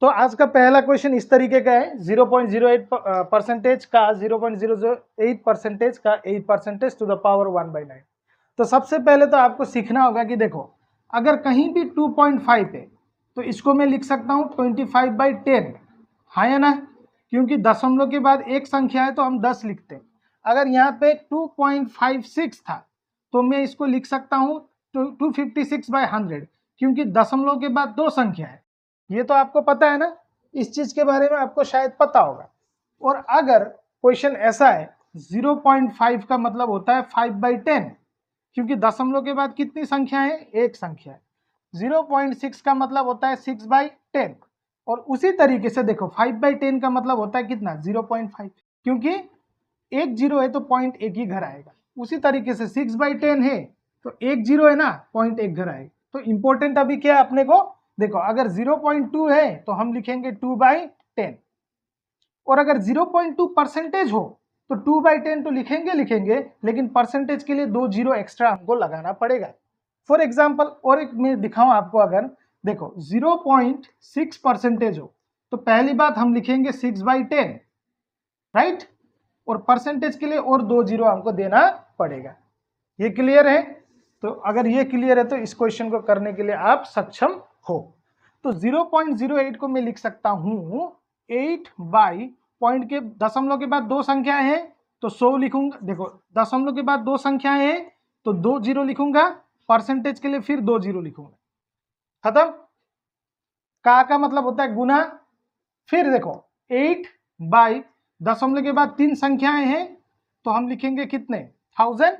तो आज का पहला क्वेश्चन इस तरीके का है, 0.08% का 0.008% का 8% टू द पावर 1/9। तो सबसे पहले तो आपको सीखना होगा कि देखो, अगर कहीं भी 2.5 है तो इसको मैं लिख सकता हूँ 25/10, हाँ या ना, क्योंकि दशमलव के बाद एक संख्या है तो हम 10 लिखते हैं। अगर यहाँ पे 2.56 था तो मैं इसको लिख सकता हूँ 256/100, क्योंकि दशमलव के बाद दो संख्या है। ये तो आपको पता है ना, इस चीज के बारे में आपको शायद पता होगा। और अगर क्वेश्चन ऐसा है, 0.5 का मतलब होता है 5/10, क्योंकि दशमलव के बाद कितनी संख्या है, एक संख्या है। 0.6 का मतलब होता है 6/10, और उसी तरीके से देखो 5/10 का मतलब होता है कितना, 0.5, क्योंकि एक जीरो है तो पॉइंट एक ही घर आएगा। उसी तरीके से 6/10 है तो एक जीरो है ना, पॉइंट एक घर आएगा। तो इंपॉर्टेंट अभी क्या है अपने को, देखो अगर 0.2 है तो हम लिखेंगे 2/10, और अगर 0.2% हो तो 2/10 तो लिखेंगे, लेकिन परसेंटेज के लिए 2 जीरो एक्स्ट्रा हमको लगाना पड़ेगा। फॉर एग्जाम्पल और एक मैं दिखाऊं आपको, अगर देखो 0.6% हो तो पहली बात हम लिखेंगे 6/10, राइट, और परसेंटेज के लिए और 2 जीरो हमको देना पड़ेगा। ये क्लियर है? तो अगर ये क्लियर है तो इस क्वेश्चन को करने के लिए आप सक्षम हो। तो 0.08 को मैं लिख सकता हूं 8 बाई, पॉइंट के दशमलव के बाद दो संख्याएं हैं तो 100 लिखूंगा। देखो दशमलव के बाद दो संख्याएं हैं तो 2 जीरो लिखूंगा, परसेंटेज के लिए फिर 2 जीरो लिखूंगा, खत्म। का मतलब होता है गुना। फिर देखो 8 बाई, दशमलव के बाद तीन संख्याएं हैं तो हम लिखेंगे कितने, 1000,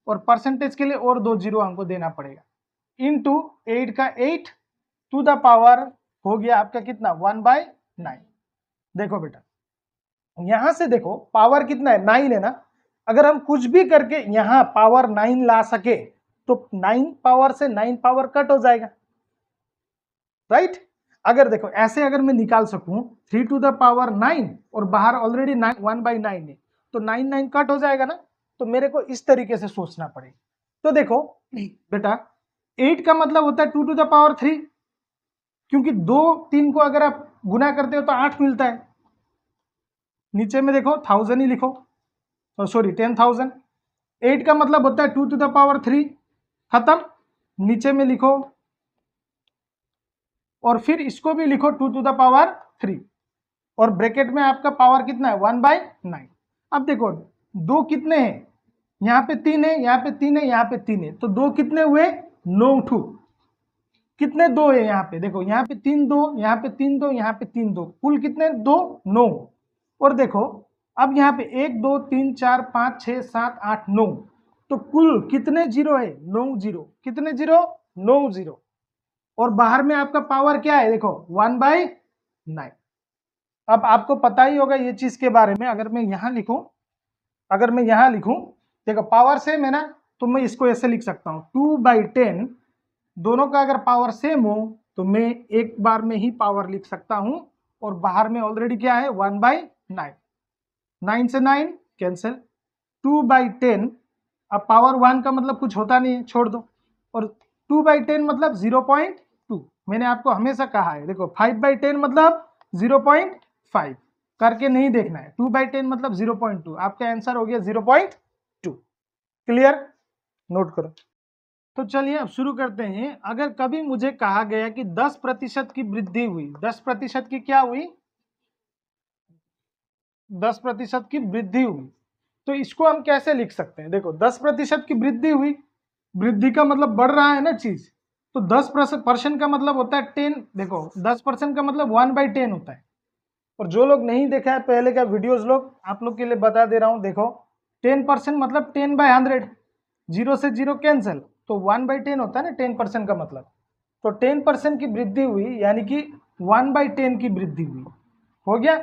और परसेंटेज के लिए और 2 जीरो हमको देना पड़ेगा, इनटू 8 का 8 टू द पावर हो गया आपका कितना, 1/9। देखो बेटा यहां से देखो पावर कितना है, 9 है ना। अगर हम कुछ भी करके यहां पावर 9 ला सके तो 9 पावर से 9 पावर कट हो जाएगा, राइट। अगर देखो ऐसे अगर मैं निकाल सकूं 3 टू द पावर 9 और बाहर ऑलरेडी 1/9 है तो 9 कट हो जाएगा ना। तो मेरे को इस तरीके से सोचना पड़ेगा। तो देखो बेटा 8 का मतलब होता है 2 टू द पावर 3, क्योंकि 2 3 को अगर आप गुना करते हो तो 8 मिलता है। नीचे में देखो 1000 ही लिखो, सॉरी 10,000। 8 का मतलब होता है 2 टू द पावर 3, खत्म। नीचे में लिखो और फिर इसको भी लिखो 2 टू द पावर 3, और ब्रैकेट में आपका पावर कितना है, 1/9। अब देखो दो कितने हैं, यहाँ पे 3 है, यहाँ पे 3 है, यहाँ पे 3 है, तो दो कितने हुए, 9 ठू। कितने दो है यहाँ पे, देखो यहाँ पे 3 दो, यहाँ पे 3 दो, यहाँ पे 3 दो, कुल कितने, 2 9। और देखो अब यहाँ पे 1 2 3 4 5 6 7 8 9, तो कुल कितने जीरो है, 9 जीरो। कितने जीरो, 9 जीरो। और बाहर में आपका पावर क्या है, देखो 1/9। अब आपको पता ही होगा ये चीज के बारे में। अगर मैं यहाँ लिखूं, अगर मैं यहाँ लिखूं, देखो पावर सेम है ना, तो मैं इसको ऐसे लिख सकता हूँ 2/10। दोनों का अगर पावर सेम हो तो मैं एक बार में ही पावर लिख सकता हूं, और बाहर में ऑलरेडी क्या है, 1/9। 9 से 9 कैंसिल, 2/10। अब पावर 1 का मतलब कुछ होता नहीं है, छोड़ दो। और 2/10 मतलब 0.2। मैंने आपको हमेशा कहा है, देखो 5/10 मतलब 0.5, करके नहीं देखना है। 2/10 मतलब 0.2, आपका आंसर हो गया 0.2। क्लियर, नोट करो। तो चलिए अब शुरू करते हैं। अगर कभी मुझे कहा गया कि 10% की वृद्धि हुई, 10% की क्या हुई, 10% की वृद्धि हुई, तो इसको हम कैसे लिख सकते हैं। देखो 10% की वृद्धि हुई, वृद्धि का मतलब बढ़ रहा है ना चीज, तो 10% का मतलब होता है 10। देखो 10% का मतलब 1/10 होता है। और जो लोग नहीं देखा है पहले का वीडियोस, लोग आप लोग के लिए बता दे रहा हूं। देखो 10% मतलब 10/100, जीरो से जीरो कैंसिल, तो 1/10 होता है ना 10% का मतलब। तो 10% की वृद्धि हुई यानी कि 1/10 की वृद्धि हुई, हो गया।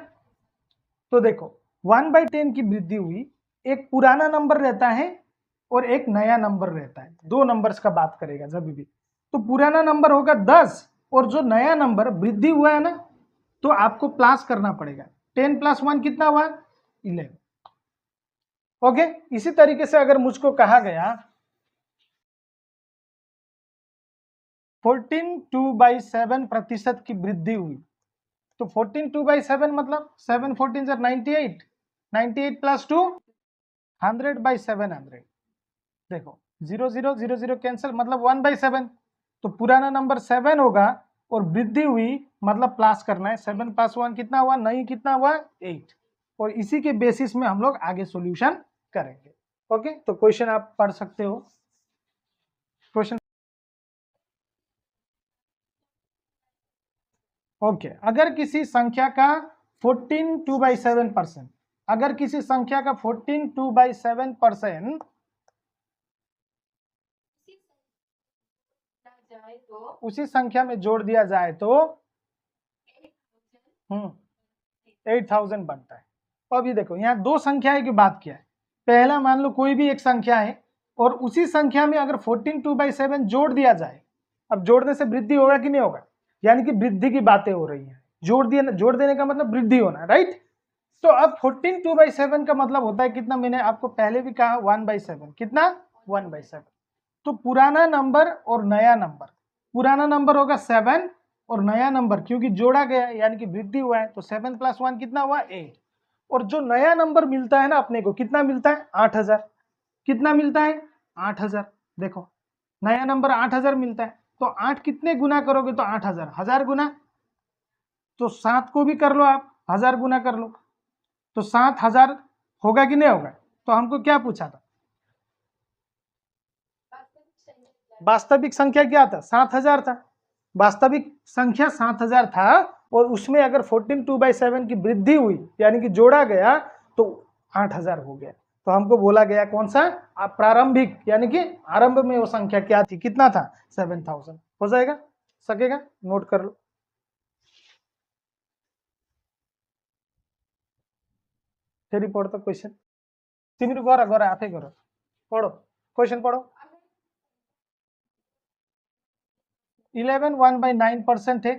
तो देखो 1/10 की वृद्धि हुई, एक पुराना नंबर रहता है और एक नया नंबर रहता है। दो नंबर्स का बात करेगा जब भी, तो पुराना नंबर होगा 10, और जो नया नंबर वृद्धि हुआ है ना, तो आपको प्लस करना पड़ेगा। 10 + 1 कितना हुआ, 11। ओके, इसी तरीके से अगर मुझको कहा गया 14 2/7% की वृद्धि हुई, तो 14 2/7 मतलब 7 14 सर 98, 98 प्लस 2 100/700। देखो 0 0 0 0 कैंसिल मतलब 1/7, तो पुराना नंबर 7 होगा और वृद्धि हुई मतलब प्लस करना है। 7 + 1 कितना हुआ, नहीं कितना हुआ 8, और इसी के बेसिस में हम लोग आगे सॉल्यूशन करेंगे। ओके, तो क्वेश्चन आप पढ़ सकते हो। क्वेश्चन ओके, अगर किसी संख्या का 14 2/7%, अगर किसी संख्या का 14 2/7% उसी संख्या में जोड़ दिया जाए तो 8000 बनता है। अभी देखो यहाँ दो संख्याएं की बात किया है। पहला मान लो कोई भी एक संख्या है और उसी संख्या में अगर 14 2/7 जोड़ दिया जाए, अब जोड़ने से वृद्धि होगा कि नहीं होगा, यानी कि वृद्धि की बातें हो रही हैं। जोड़ देने का मतलब वृद्धि होना, राइट। तो अब 14 2/7 का मतलब होता है कितना, मैंने आपको पहले भी कहा 1/7, कितना 1/7। तो पुराना नंबर और नया नंबर, पुराना नंबर होगा 7 और नया नंबर क्योंकि जोड़ा गया है यानी कि वृद्धि हुआ है, तो 7 + 1 कितना हुआ 8। और जो नया नंबर मिलता है ना अपने को, कितना मिलता है 8000, कितना मिलता है 8000। देखो नया नंबर 8000 मिलता है, तो 8 कितने गुना करोगे तो 8000, 1000 गुना, तो 7 को भी कर लो आप, 1000 गुना कर लो, तो 7000 होगा कि नहीं होगा। तो हमको क्या पूछा था, वास्तविक संख्या क्या था 7000 था, वास्तविक संख्या 7000 था, और उसमें अगर 14 2/7 की वृद्धि हुई यानी कि जोड़ा गया तो 8000 हो गया। तो हमको बोला गया कौन सा, प्रारंभिक यानी कि आरंभ में वो संख्या क्या थी, कितना था 7000। हो जाएगा, सकेगा, नोट कर लो। तेरी पढ़ तो क्वेश्चन, तिमीहरू गर गर आफै गर, पढो क्वेश्चन पढो। 11 1/9% है,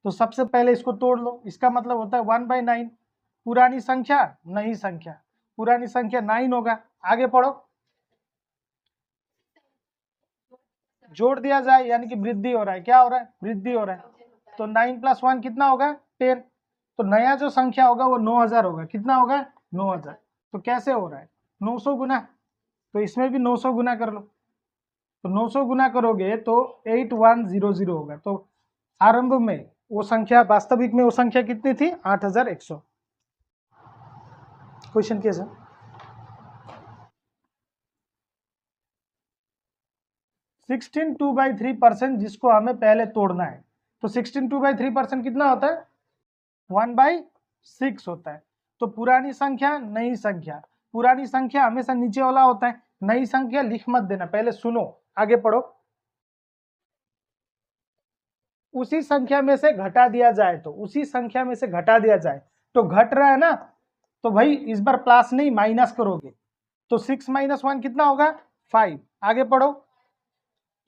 तो सबसे पहले इसको तोड़ लो। इसका मतलब होता है 1/9, पुरानी संख्या नई संख्या, पुरानी संख्या 9 होगा। आगे पढ़ो, जोड़ दिया जाए यानी कि वृद्धि हो रहा है, क्या हो रहा है वृद्धि हो रहा है, तो 9 + 1 कितना होगा 10। तो नया जो संख्या होगा वो 9000 होगा, कितना होगा 9000। तो कैसे हो रहा है 900 गुना, तो इसमें भी 900 गुना कर लो, तो 900 गुना करोगे तो 8100 होगा। तो आरंभ में वो संख्या, वास्तविक में वो संख्या कितनी थी 8100। क्वेश्चन कैसा, 16 2/3% जिसको हमें पहले तोड़ना है, तो 16 2/3% कितना होता है 1/6 होता है। तो पुरानी संख्या नई संख्या, पुरानी संख्या हमेशा नीचे वाला होता है, नई संख्या लिख मत देना, पहले सुनो आगे पढ़ो। उसी संख्या में से घटा दिया जाए, तो उसी संख्या में से घटा दिया जाए, तो घट रहा है ना, तो भाई इस बार प्लस नहीं माइनस करोगे, तो 6 - 1 कितना होगा 5। आगे पढ़ो,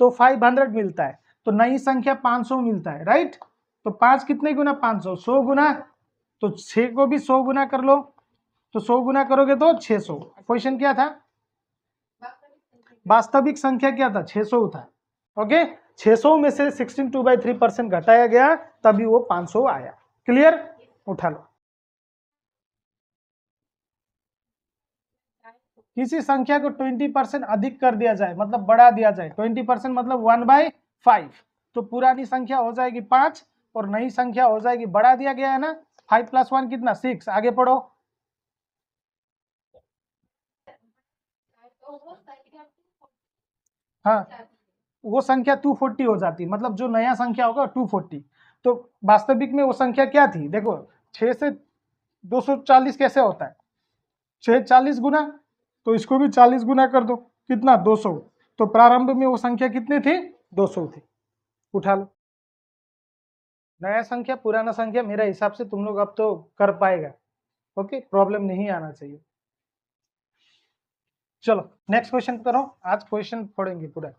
तो 500 मिलता है, तो नई संख्या 500 मिलता है, राइट। तो 5 कितने गुना 500, 100 गुना, तो 6 को भी 100 गुना कर लो, तो 100 गुना करोगे तो 600। क्वेश्चन क्या था, वास्तविक संख्या क्या था 600 था। ओके, 600 में से 16 2/3% घटाया गया, तभी वो 500 आया। क्लियर, उठा लो। किसी संख्या को 20% अधिक कर दिया जाए, मतलब बढ़ा दिया जाए, 20% मतलब 1/5, तो पुरानी संख्या हो जाएगी 5 और नई संख्या हो जाएगी, बढ़ा दिया गया है ना, 5 + 1 कितना 6। आगे पढ़ो, हाँ वो संख्या 240 हो जाती, मतलब जो नया संख्या होगा 240। तो वास्तविक में वो संख्या क्या थी, देखो 6 से 240 कैसे होता है, 6 40 गुना, तो इसको भी 40 गुना कर दो, कितना 200। तो प्रारंभ में वो संख्या कितनी थी 200 थी। उठा लो, नया संख्या पुराना संख्या, मेरे हिसाब से तुम लोग अब तो कर पाएगा। ओके, प्रॉब्लम नहीं आना चाहिए। चलो नेक्स्ट क्वेश्चन करो, आज क्वेश्चन पढ़ेंगे पूरा।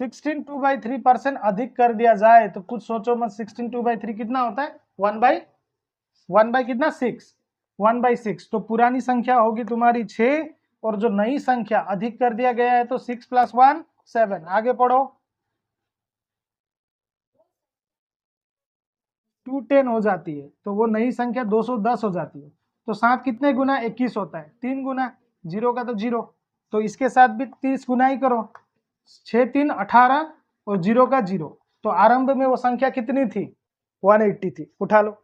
16 2/3% अधिक कर दिया जाए, तो कुछ सोचो मत, 16 2/3 कितना होता है 1 कितना 6, 1/6। तो पुरानी संख्या होगी तुम्हारी 6 और जो नई संख्या अधिक कर दिया गया है तो 6 + 1 7। आगे पढ़ो, 210 हो जाती है तो वो नई संख्या 210 हो जाती है। तो 7 कितने गुना 21 होता है? 3 गुना, 0 का तो 0, तो इसके साथ भी 30 गुना ही करो, 6 3 18 और 0 का 0, तो आरंभ में वो संख्या कितनी थी? 180 थी। उठा लो।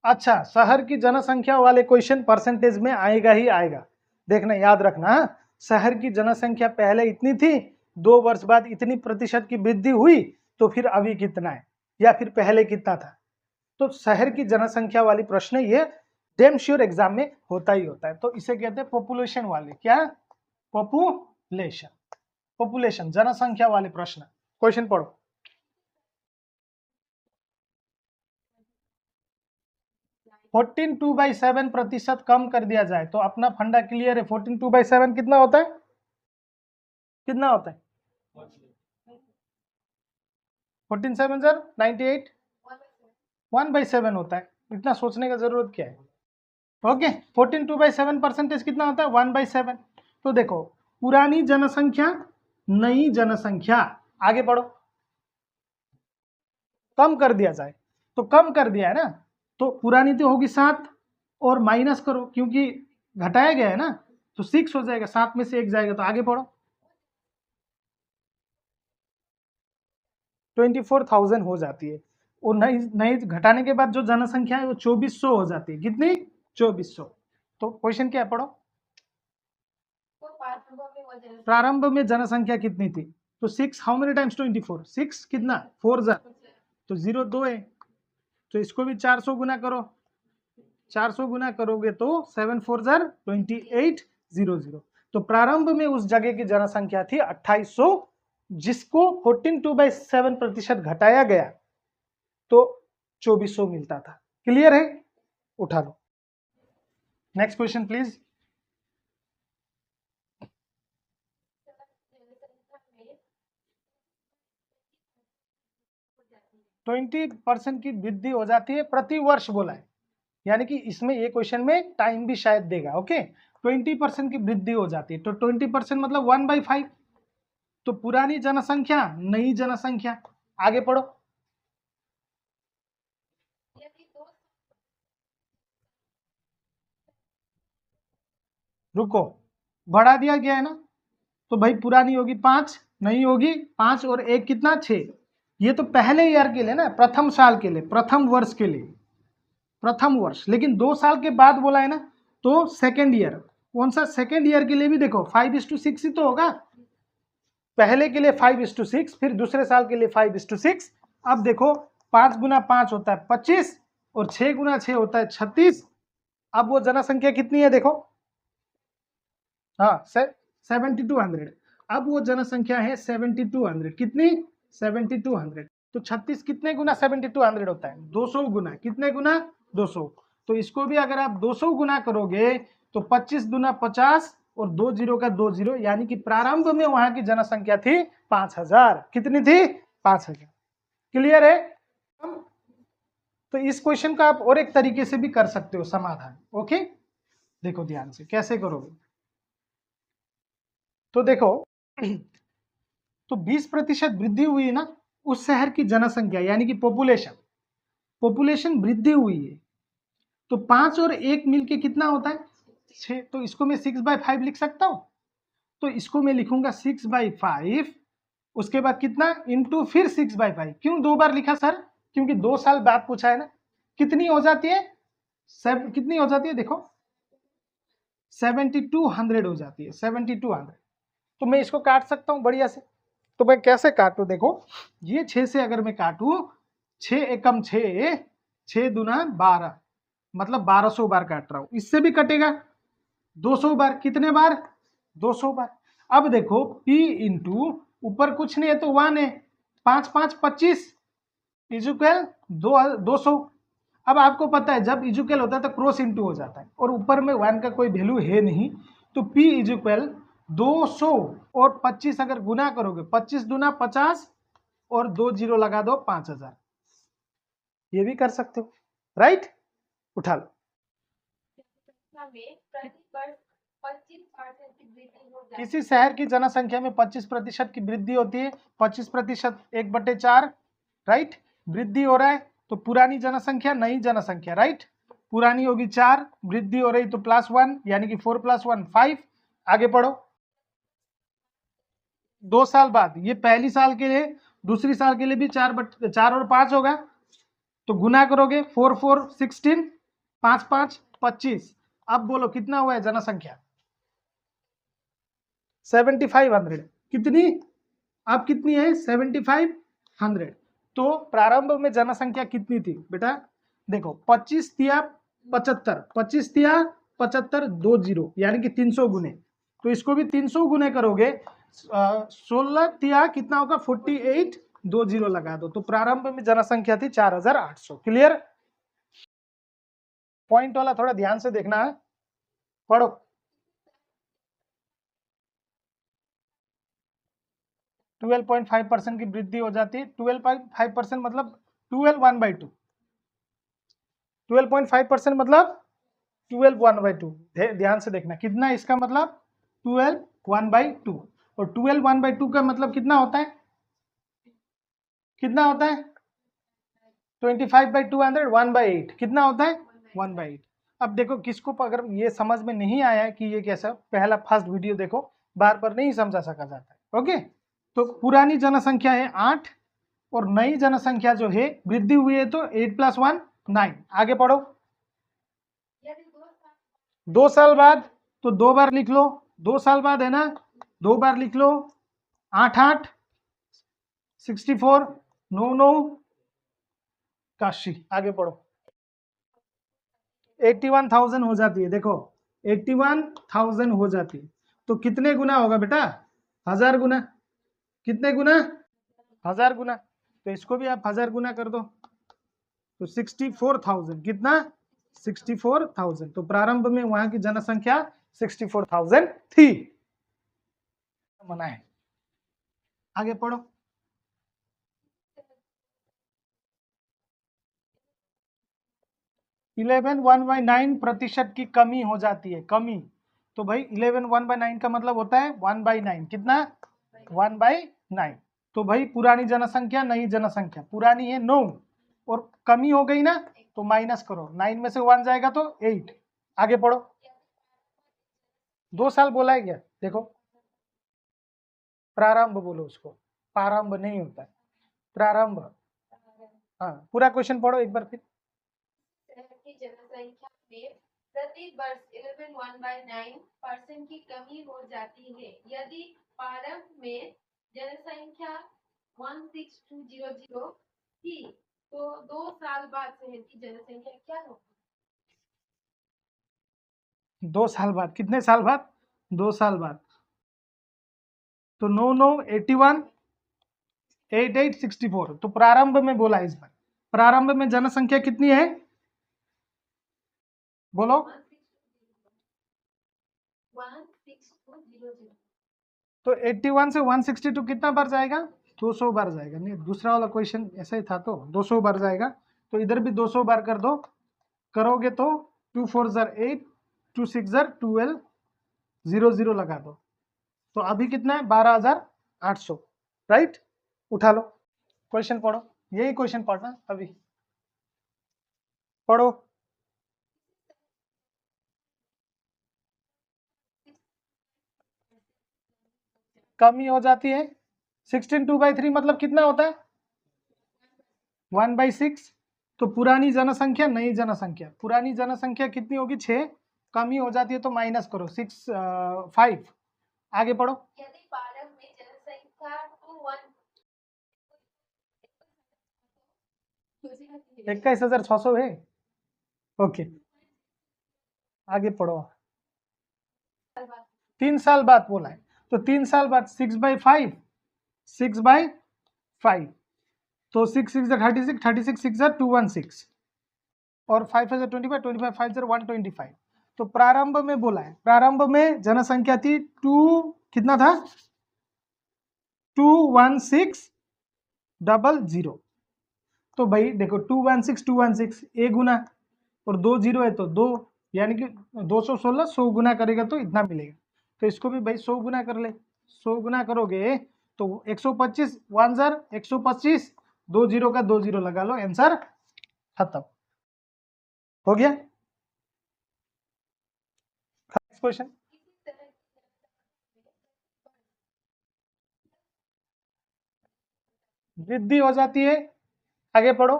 अच्छा, शहर की जनसंख्या वाले क्वेश्चन परसेंटेज में आएगा ही आएगा, देखना याद रखना। हाँ? शहर की जनसंख्या पहले इतनी थी, 2 वर्ष बाद इतनी प्रतिशत की वृद्धि हुई, तो फिर अभी कितना है, या फिर पहले कितना था। तो शहर की जनसंख्या वाली प्रश्न ये डेम श्योर एग्जाम में होता ही होता है। तो इसे कहते हैं पॉपुलेशन वाले, क्या? पॉपुलेशन, पॉपुलेशन जनसंख्या वाले प्रश्न। क्वेश्चन पढ़ो। 14 2/7 प्रतिशत कम कर दिया जाए तो अपना फंडा क्लियर है। 14 2/7 कितना होता है? कितना होता है? 14 7 सर 98, 1/7 होता है। इतना सोचने का जरूरत क्या है? ओके, 14 2/7 परसेंटेज कितना होता है? 1/7। तो देखो, पुरानी जनसंख्या, नई जनसंख्या, आगे बढ़ो, कम कर दिया जाए, तो कम कर दिया है ना, तो पुरानी तो होगी 7 और माइनस करो क्योंकि घटाया गया है ना, तो 6 हो जाएगा, 7 में से 1 जाएगा, तो आगे बढ़ो। 24,000 हो जाती है। और नई नई घटाने के बाद जो जनसंख्या है वो 2400 हो जाती है। कितनी? 2400। तो क्वेश्चन क्या है, पढ़ो। प्रारंभ में जनसंख्या कितनी थी? तो 6 हाउ मेनी टाइम्स 24? 6 कितना? 4 जा, तो 0 2 है, तो इसको भी 400 गुना करो, 400 गुना करोगे तो 7 4 जार 2800। तो प्रारंभ में उस जगह की जनसंख्या थी 2800, जिसको 14 2/7 प्रतिशत घटाया गया तो 2400 मिलता था। क्लियर है? उठा लो। Next question please. 20% की वृद्धि हो जाती है प्रति वर्ष बोला है, यानी कि इसमें ये क्वेश्चन में टाइम भी शायद देगा। ओके, 20% की वृद्धि हो जाती है, तो 20% मतलब 1/5। तो पुरानी जनसंख्या, नई जनसंख्या, आगे पढ़ो। रुको, बढ़ा दिया गया है ना, तो भाई पुरानी होगी 5, नई होगी 5 और 1 कितना? 6। ये तो पहले ईयर के लिए ना, प्रथम साल के लिए, प्रथम वर्ष के लिए, प्रथम वर्ष। लेकिन 2 साल के बाद बोला है ना, तो सेकेंड ईयर। कौन सा? सेकेंड ईयर के लिए भी देखो 5:6 ही तो होगा। पहले के लिए 5:6, फिर दूसरे साल के लिए 5:6। अब देखो, 5 गुना 5 होता है 25 और 6 गुना 6 होता है 36। अब वो जनसंख्या कितनी है देखो, हाँ 7200। अब वो जनसंख्या है 7200। कितनी? 7200। तो 36 कितने गुना 7200 होता है? 200 गुना। कितने गुना? 200। तो इसको भी अगर आप 200 गुना करोगे तो 25 दुना 50 और 2 जीरो का 2 जीरो, यानी कि प्रारंभ में वहां की जनसंख्या थी 5000। कितनी थी? 5000। क्लियर है? तो इस क्वेश्चन का आप और एक तरीके से भी कर सकते हो समाधान। ओके, देखो ध्यान से कैसे करोगे। तो देखो, तो 20% वृद्धि हुई है ना उस शहर की जनसंख्या, यानी कि पॉपुलेशन, पॉपुलेशन वृद्धि हुई है। तो 5 और 1 मिलके कितना होता है? 6। तो इसको मैं 6/5 लिख सकता हूं। तो इसको मैं लिखूंगा 6/5, उसके बाद कितना? इंटू फिर 6/5। क्यों 2 बार लिखा सर? क्योंकि 2 साल बाद पूछा है ना। कितनी हो जाती है? कितनी हो जाती है देखो, 7200 हो जाती है, 7200। तो मैं इसको काट सकता हूं बढ़िया से। तो मैं कैसे काटू देखो, ये 6 से अगर मैं काटू, 6 एकम 6, 6 दुना 12, मतलब 1200 बार काट रहा हूं। इससे भी कटेगा 200 बार। कितने बार? 200 बार। अब देखो, P इंटू ऊपर कुछ नहीं है तो 1 है, 5 5 25 इजुकल 200। अब आपको पता है जब इजुकल होता है तो क्रॉस इंटू हो जाता है, और ऊपर में 1 का कोई वैल्यू है नहीं, तो P इजुकल 200 और 25 अगर गुना करोगे, 25 दुना 50 और 2 जीरो लगा दो 5000। ये भी कर सकते हो, राइट? उठा लो। किसी शहर की जनसंख्या में 25% की वृद्धि होती है। 25% 1/4 राइट, वृद्धि हो रहा है तो पुरानी जनसंख्या नई जनसंख्या, राइट, पुरानी होगी 4, वृद्धि हो रही तो +1 यानी कि 4 + 1 5। आगे पढ़ो। 2 साल बाद, ये पहली साल के लिए, दूसरी साल के लिए भी 4 और 5 होगा, तो गुना करोगे 4 4 16, 5 5 25। अब बोलो कितना हुआ है जनसंख्या? 7500। कितनी? अब कितनी है? 7500। तो प्रारंभ में जनसंख्या कितनी थी बेटा? देखो 25 तिया 75, 25 तिया 75, 2 जीरो यानी कि 300 गुने, तो इसको भी 300 गुने करोगे, 16 तिया कितना होगा? 48, 2 जीरो लगा दो, तो प्रारंभ में जनसंख्या थी 4800। क्लियर? पॉइंट वाला थोड़ा ध्यान से देखना है, पढ़ो। तो 12.5% की वृद्धि हो जाती है। 12.5% मतलब 12 1/2, 12.5% मतलब 12 1/2। ध्यान से देखना कितना, इसका मतलब 12 1/2, और 12 1/2 का मतलब कितना होता है? कितना होता है? 25/200 1/8 कितना होता है? 1/8। अब देखो किसको अगर ये समझ में नहीं आया है कि ये कैसा, पहला फर्स्ट वीडियो देखो, बार बार नहीं समझा सका जाता है। ओके, तो पुरानी जनसंख्या है 8 और नई जनसंख्या जो है वृद्धि हुई है, तो 8 + 1 9। आगे पढ़ो। 2 साल बाद, तो 2 बार लिख लो, 2 साल बाद है ना, 2 बार लिख लो। 8 8 64, 9 9 81। आगे पढ़ो। 81,000 हो जाती है, देखो 81,000 हो जाती है, तो कितने गुना होगा बेटा? 1000 गुना। कितने गुना? 1000 गुना। तो इसको भी आप 1000 गुना कर दो, तो 64,000। कितना? 64,000। तो प्रारंभ में वहां की जनसंख्या 64,000 थी। मना है। आगे पढ़ो। 11 1/9% की कमी हो जाती है, कमी। तो भाई 11 1/9 का मतलब होता है 1/9। कितना? 1/9। तो भाई पुरानी जनसंख्या नई जनसंख्या, पुरानी है 9 और कमी हो गई ना, तो माइनस करो, 9 में से 1 जाएगा तो 8। आगे पढ़ो। 2 साल बोला है क्या? देखो प्रारंभ बोलो उसको, प्रारंभ नहीं होता है, प्रारंभ। हाँ, पूरा क्वेश्चन पढ़ो एक बार फिर। की जनसंख्या में प्रति वर्ष 11 1/9% की कमी हो जाती है। यदि प्रारंभ में जनसंख्या 16200 थी, तो 2 साल बाद शहर की जनसंख्या क्या होगी? 2 साल बाद, कितने साल बाद? 2 साल बाद, तो 9 9 81 8 8 64। तो प्रारंभ में बोला इस बार, प्रारंभ में जनसंख्या कितनी है बोलो? 16200। तो 81 से 162 कितना बार जाएगा? 200 बार जाएगा। नहीं, दूसरा वाला क्वेश्चन ऐसा ही था, तो 200 बार जाएगा, तो इधर भी 200 बार कर दो। करोगे तो 2 4 ज़र 8, 2 6 ज़र 12, 0 0 लगा दो, तो अभी कितना है? 12,800। राइट, उठा लो क्वेश्चन पढ़ो, यही क्वेश्चन पढ़ना अभी। पढ़ो। कमी हो जाती है 16 2/3 मतलब कितना होता है? 1/6। तो पुरानी जनसंख्या नई जनसंख्या, पुरानी जनसंख्या कितनी होगी? 6। कमी हो जाती है तो माइनस करो 6 5। आगे पढ़ो। यदि प्रारंभ में जनसंख्या 21,600 है। ओके, आगे पढ़ो। 3 साल बाद बोला है, तो 3 साल बाद 6/5, 6/5, तो 6 6 36, 36 6 216, और 5 5 25, 25 5 125। तो प्रारंभ में बोला है, प्रारंभ में जनसंख्या थी 2, कितना था? 216,000। तो भाई देखो 216 ए गुना, और 2 जीरो है तो 2, यानी कि 216, 100 गुना करेगा तो इतना मिलेगा। तो इसको भी भाई 100 गुना कर ले, 100 गुना करोगे तो 125 1 ज़र 125, 2 जीरो का 2 जीरो लगा लो, आंसर खत्म हो गया। Next question. इसी तरह की वृद्धि हो जाती है, आगे पढ़ो।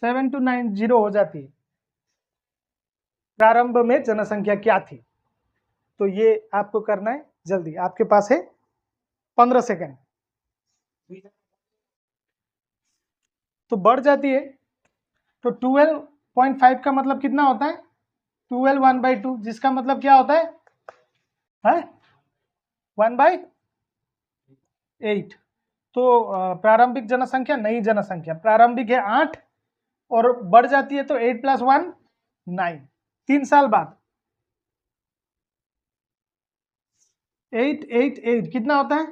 7 to 9 जीरो हो जाती है। प्रारंभ में जनसंख्या क्या थी? तो ये आपको करना है जल्दी, आपके पास है 15 सेकंड। तो बढ़ जाती है, तो 12.5 का मतलब कितना होता है? 12 1/2, जिसका मतलब क्या होता है 1/8। तो प्रारंभिक जनसंख्या, नई जनसंख्या, प्रारंभिक है 8 और बढ़ जाती है तो 8 + 1 9। 3 साल बाद 8 8 8 कितना होता है?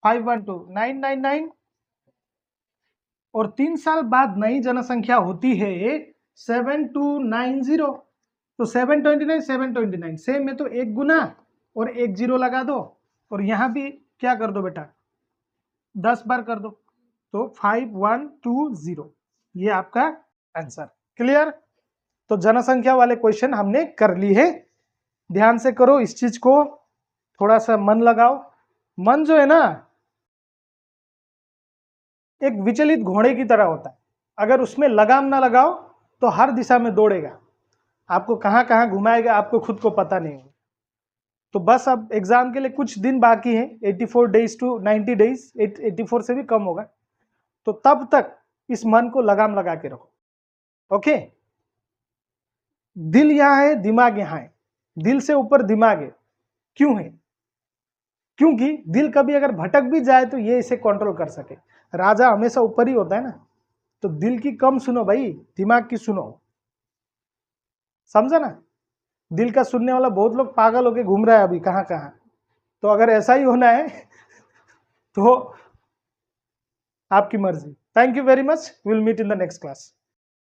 512 999। और 3 साल बाद नई जनसंख्या होती है 7290। तो 729 729 सेम है, तो एक गुना और एक जीरो लगा दो, और यहां भी क्या कर दो बेटा, 10 बार कर दो, तो 5120, ये आपका आंसर। क्लियर? तो जनसंख्या वाले क्वेश्चन हमने कर ली है। ध्यान से करो इस चीज को, थोड़ा सा मन लगाओ। मन जो है ना, एक विचलित घोड़े की तरह होता है, अगर उसमें लगाम ना लगाओ तो हर दिशा में दौड़ेगा, आपको कहां कहां घुमाएगा आपको खुद को पता नहीं होगा। तो बस अब एग्जाम के लिए कुछ दिन बाकी हैं, 84 डेज टू 90 डेज, 84 से भी कम होगा, तो तब तक इस मन को लगाम लगा के रखो। ओके, दिल यहां है, दिमाग यहां है, दिल से ऊपर दिमाग है। क्यों है? क्योंकि दिल कभी अगर भटक भी जाए तो ये इसे कंट्रोल कर सके। राजा हमेशा ऊपर ही होता है ना, तो दिल की कम सुनो भाई, दिमाग की सुनो। समझा ना? दिल का सुनने वाला बहुत लोग पागल होके घूम रहा है अभी कहां कहां। तो अगर ऐसा ही होना है तो आपकी मर्जी। Thank you very much, will meet in the next class.